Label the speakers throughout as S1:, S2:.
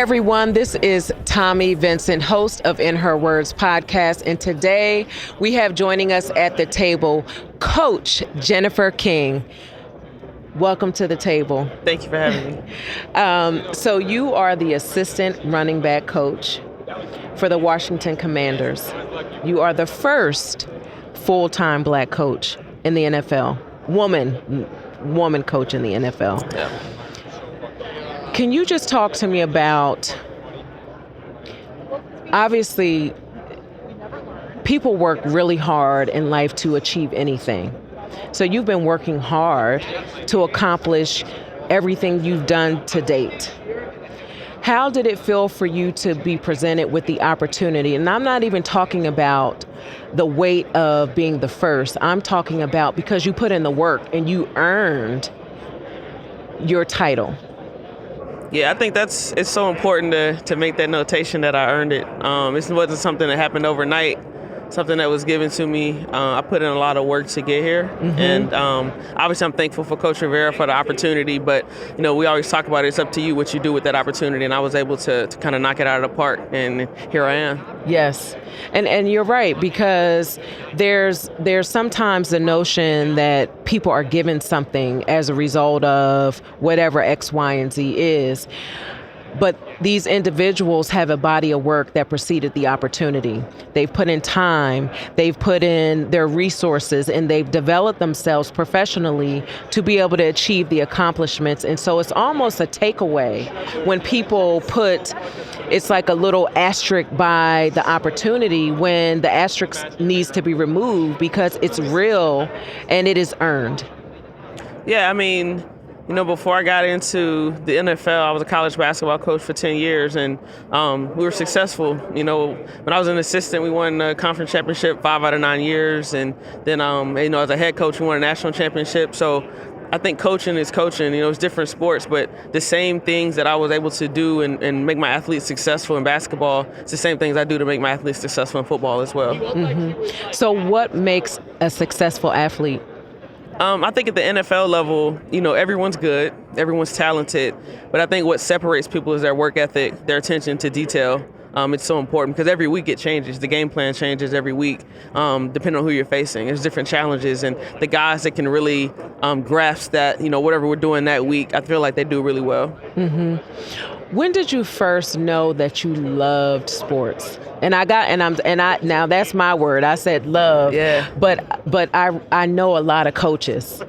S1: everyone. This is Tommy Vincent, host of In Her Words podcast. And today we have joining us at the table, Coach Jennifer King. Welcome to the table.
S2: Thank you for having me.
S1: So you are the assistant running back coach for the Washington Commanders. You are the first full-time black coach in the NFL, woman coach in the NFL.
S2: Yeah.
S1: Can you just talk to me about, obviously, people work really hard in life to achieve anything. So you've been working hard to accomplish everything you've done to date. How did it feel for you to be presented with the opportunity? And I'm not even talking about the weight of being the first. I'm talking about because you put in the work and you earned your title.
S2: Yeah, I think it's so important to make that notation that I earned it. This wasn't something that happened overnight, something that was given to me. I put in a lot of work to get here. Mm-hmm. And obviously I'm thankful for Coach Rivera for the opportunity, but we always talk about it's up to you what you do with that opportunity, and I was able to kind of knock it out of the park, and here I am.
S1: Yes. And you're right, because there's sometimes the notion that people are given something as a result of whatever X, Y, and Z is. But these individuals have a body of work that preceded the opportunity. They've put in time, they've put in their resources, and they've developed themselves professionally to be able to achieve the accomplishments. And so it's almost a takeaway when people it's like a little asterisk by the opportunity when the asterisk needs to be removed because it's real and it is earned.
S2: Yeah, I mean, before I got into the NFL, I was a college basketball coach for 10 years, and we were successful. When I was an assistant, we won the conference championship 5 out of 9 years, and then, as a head coach, we won a national championship. So I think coaching is coaching. It's different sports, but the same things that I was able to do and make my athletes successful in basketball, it's the same things I do to make my athletes successful in football as well.
S1: Mm-hmm. So what makes a successful athlete?
S2: I think at the NFL level, everyone's good, everyone's talented, but I think what separates people is their work ethic, their attention to detail. It's so important because every week it changes. The game plan changes every week, depending on who you're facing. There's different challenges, and the guys that can really grasp that, whatever we're doing that week, I feel like they do really well.
S1: Mm-hmm. When did you first know that you loved sports? Now that's my word. I said love.
S2: Yeah.
S1: But I know a lot of coaches,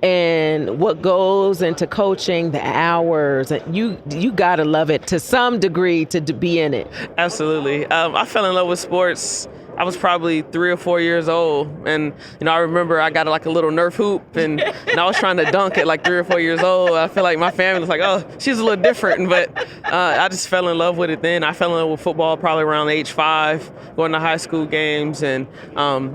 S1: and what goes into coaching, the hours, you gotta love it to some degree to be in it.
S2: Absolutely. I fell in love with sports. I was probably 3 or 4 years old, and I remember I got a little Nerf hoop, and I was trying to dunk at 3 or 4 years old. I feel like my family was like, "Oh, she's a little different," but I just fell in love with it then. I fell in love with football probably around age 5, going to high school games, and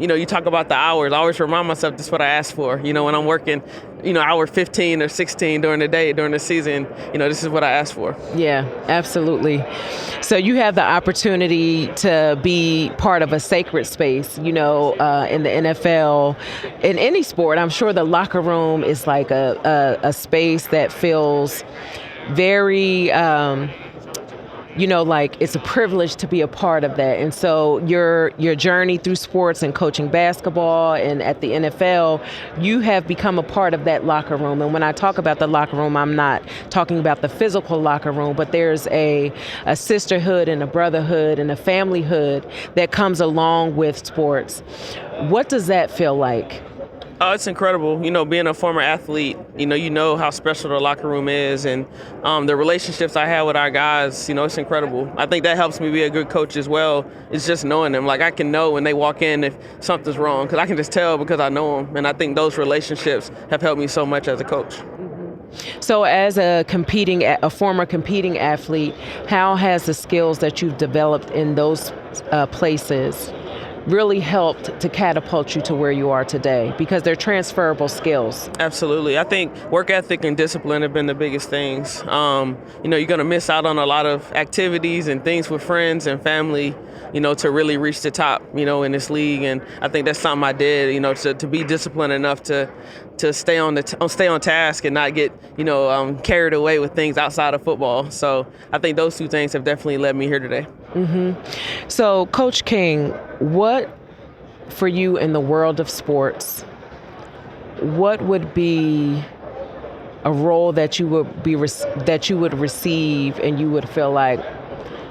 S2: you talk about the hours. I always remind myself this is what I asked for. When I'm working, hour 15 or 16 during the day, during the season, this is what I asked for.
S1: Yeah, absolutely. So you have the opportunity to be part of a sacred space, in the NFL, in any sport. I'm sure the locker room is like a space that feels very, it's a privilege to be a part of that. And so your journey through sports and coaching basketball and at the NFL, you have become a part of that locker room. And when I talk about the locker room, I'm not talking about the physical locker room, but there's a sisterhood and a brotherhood and a familyhood that comes along with sports. What does that feel like?
S2: Oh, it's incredible. Being a former athlete, you know how special the locker room is, and the relationships I have with our guys, it's incredible. I think that helps me be a good coach as well. It's just knowing them. I can know when they walk in if something's wrong, because I can just tell because I know them. And I think those relationships have helped me so much as a coach.
S1: So as a former competing athlete, how has the skills that you've developed in those places really helped to catapult you to where you are today? Because they're transferable skills.
S2: Absolutely. I think work ethic and discipline have been the biggest things. You're going to miss out on a lot of activities and things with friends and family, to really reach the top, in this league. And I think that's something I did, to be disciplined enough to stay on task and not get, carried away with things outside of football. So I think those two things have definitely led me here today.
S1: Mm-hmm. So, Coach King, what for you in the world of sports, what would be a role that you would receive and you would feel like,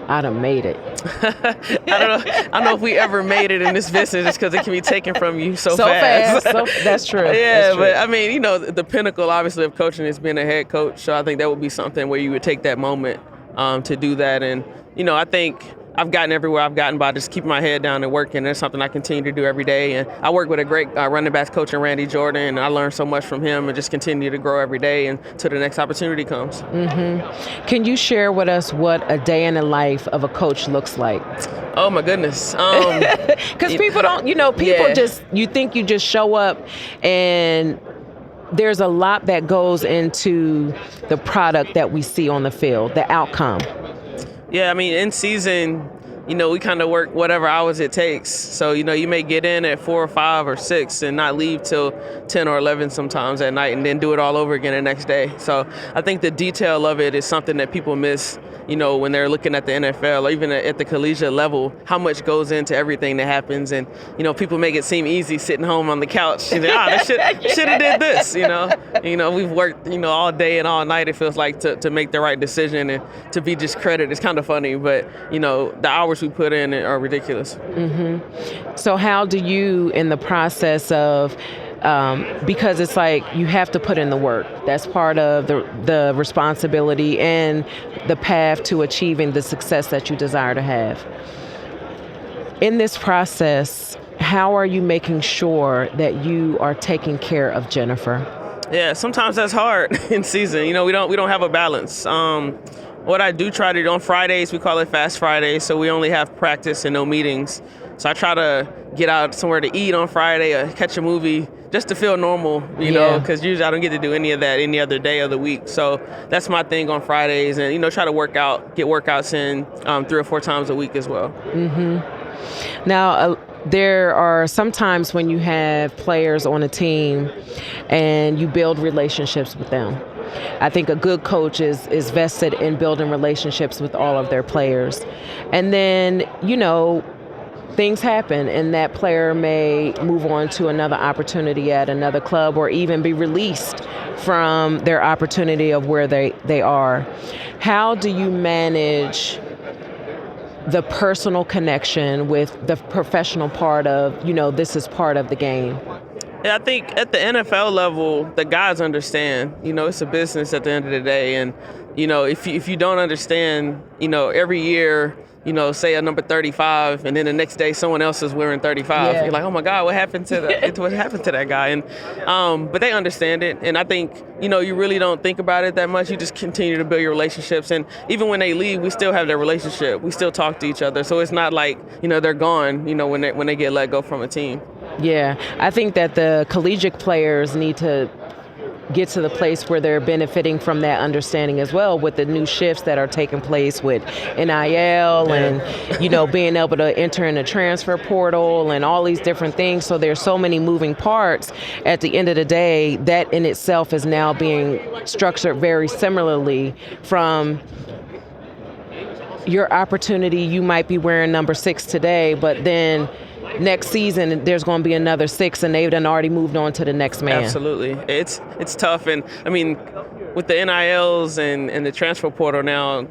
S1: I'd have made it?
S2: I don't know if we ever made it in this business just because it can be taken from you so fast.
S1: That's true.
S2: Yeah,
S1: that's true.
S2: But I mean, the pinnacle obviously of coaching is being a head coach. So I think that would be something where you would take that moment to do that. And, I think I've gotten everywhere I've gotten by just keeping my head down and working. That's something I continue to do every day. And I work with a great running backs coach in Randy Jordan, and I learned so much from him and just continue to grow every day until the next opportunity comes.
S1: Mm-hmm. Can you share with us what a day in the life of a coach looks like?
S2: Oh, my goodness.
S1: Because people don't, you think you just show up and there's a lot that goes into the product that we see on the field, the outcome.
S2: Yeah, I mean, in season, we kind of work whatever hours it takes. So, you may get in at 4 or 5 or 6 and not leave till 10 or 11 sometimes at night and then do it all over again the next day. So I think the detail of it is something that people miss, when they're looking at the NFL or even at the collegiate level, how much goes into everything that happens. And, people make it seem easy sitting home on the couch. They should have did this, We've worked, all day and all night, it feels like, to make the right decision and to be discredited. It's kind of funny, but, the hours we put in are ridiculous.
S1: Mm-hmm. So how do you, in the process of, because it's like you have to put in the work. That's part of the responsibility and the path to achieving the success that you desire to have. In this process, how are you making sure that you are taking care of Jennifer?
S2: Yeah, sometimes that's hard in season. We don't have a balance. What I do try to do on Fridays, we call it Fast Fridays, so we only have practice and no meetings. So I try to get out somewhere to eat on Friday or catch a movie just to feel normal, because usually I don't get to do any of that any other day of the week. So that's my thing on Fridays, and, try to get workouts in 3 or 4 times a week as well.
S1: Mm-hmm. Now, there are some times when you have players on a team and you build relationships with them. I think a good coach is vested in building relationships with all of their players. And then, things happen and that player may move on to another opportunity at another club or even be released from their opportunity of where they are. How do you manage the personal connection with the professional part of, this is part of the game?
S2: Yeah, I think at the NFL level, the guys understand, it's a business at the end of the day. And, if you don't understand, every year, say a number 35, and then the next day someone else is wearing 35. Yeah. You're like, oh my God, what happened to that guy? And but they understand it, and I think you really don't think about it that much. You just continue to build your relationships, and even when they leave, we still have their relationship. We still talk to each other, so it's not like they're gone. When they get let go from a team.
S1: Yeah, I think that the collegiate players need to get to the place where they're benefiting from that understanding as well, with the new shifts that are taking place with NIL and, being able to enter in the transfer portal and all these different things. So there's so many moving parts. At the end of the day, that in itself is now being structured very similarly from your opportunity. You might be wearing number 6 today, but then next season there's going to be another 6 and they've done already moved on to the next man.
S2: Absolutely. It's tough. And I mean, with the NILs and the transfer portal now,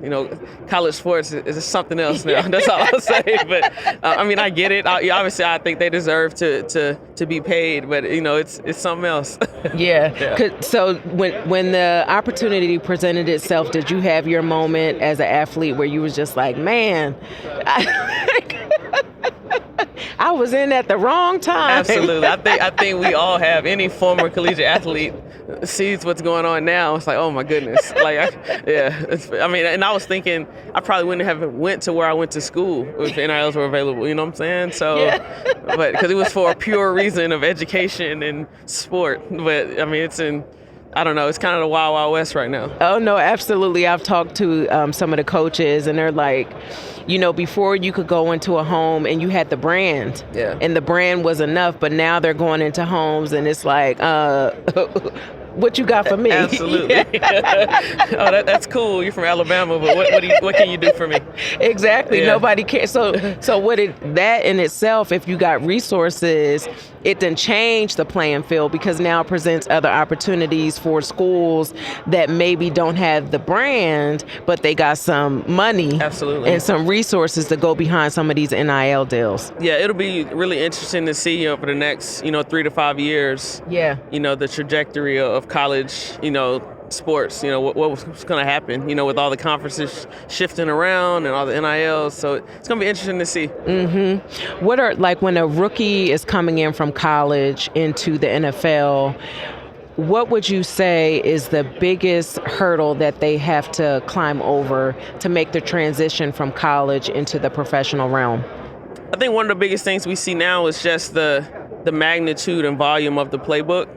S2: college sports is something else now. That's all I'll say. But I get it. Obviously, I think they deserve to be paid, but it's something else.
S1: Yeah. So when the opportunity presented itself, did you have your moment as an athlete where you was just like, man, I was in at the wrong time.
S2: Absolutely. I think we all have. Any former collegiate athlete sees what's going on now. It's like, oh my goodness. And I was thinking I probably wouldn't have went to where I went to school if NILs were available. You know what I'm saying? So, but because it was for a pure reason of education and sport. But I mean, I don't know. It's kind of the wild, wild west right now.
S1: Oh, no, absolutely. I've talked to some of the coaches, and they're like, before you could go into a home and you had the brand, and the brand was enough, but now they're going into homes and it's like, what you got for me?
S2: Absolutely. Oh, that's cool. You're from Alabama, but what can you do for me?
S1: Exactly. Nobody cares. So that in itself, if you got resources, it then changed the playing field, because now it presents other opportunities for schools that maybe don't have the brand, but they got some money,
S2: absolutely,
S1: and some resources to go behind some of these NIL deals.
S2: Yeah, it'll be really interesting to see over the next 3 to 5 years.
S1: Yeah.
S2: The trajectory of college, sports, what's going to happen, with all the conferences shifting around and all the NILs. So it's going to be interesting to see.
S1: Mm-hmm. What are, like, when a rookie is coming in from college into the NFL, what would you say is the biggest hurdle that they have to climb over to make the transition from college into the professional realm?
S2: I think one of the biggest things we see now is just the magnitude and volume of the playbook,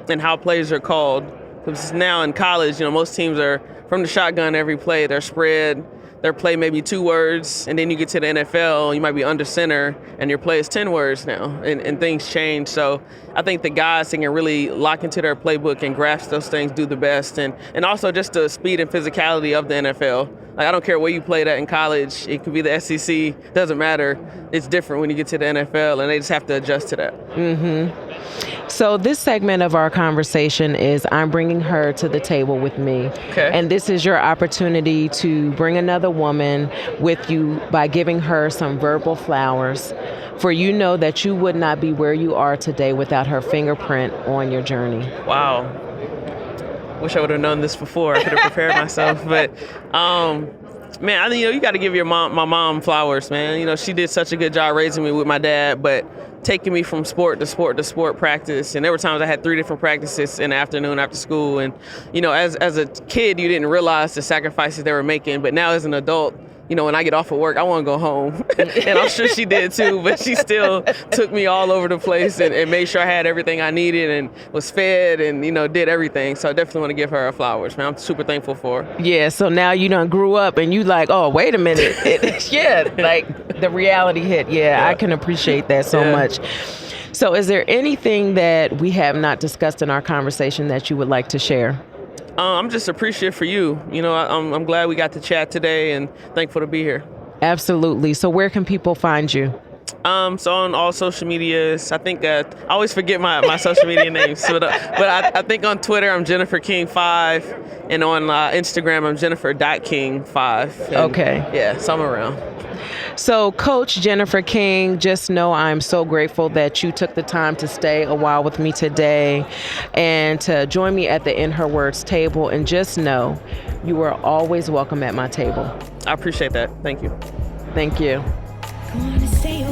S2: and how plays are called. Because now in college, most teams are from the shotgun every play. They're spread, their play may be 2 words, and then you get to the NFL, you might be under center, and your play is 10 words now, and things change. So I think the guys that can really lock into their playbook and grasp those things do the best, and also just the speed and physicality of the NFL. Like, I don't care where you played at in college. It could be the SEC. Doesn't matter. It's different when you get to the NFL, and they just have to adjust to that.
S1: Mm-hmm. So this segment of our conversation is I'm bringing her to the table with me.
S2: Okay.
S1: And this is your opportunity to bring another woman with you by giving her some verbal flowers. For you know that you would not be where you are today without her fingerprint on your journey.
S2: Wow. Wish I would have known this before. I could have prepared myself. But, man, I think, you got to give my mom flowers, man. She did such a good job raising me with my dad, but taking me from sport to sport to sport practice. And there were times I had 3 different practices in the afternoon after school. And, as a kid, you didn't realize the sacrifices they were making. But now as an adult, when I get off of work, I want to go home. And I'm sure she did too, but she still took me all over the place and made sure I had everything I needed and was fed and, did everything. So I definitely want to give her flowers, man. I'm super thankful for her.
S1: Yeah, so now you done grew up and you like, oh, wait a minute. Like the reality hit. Yeah, I can appreciate that so much. So is there anything that we have not discussed in our conversation that you would like to share?
S2: I'm just appreciative for you. I'm glad we got to chat today and thankful to be here.
S1: Absolutely. So where can people find you?
S2: So on all social medias, I think I always forget my social media names, but I think on Twitter I'm Jennifer King 5, and on Instagram I'm Jennifer.King5.
S1: Okay.
S2: Yeah, so I'm around.
S1: So Coach Jennifer King, just know I'm so grateful that you took the time to stay a while with me today and to join me at the In Her Words table. And just know you are always welcome at my table.
S2: I appreciate that. Thank you.
S1: Thank you.
S3: I wanna stay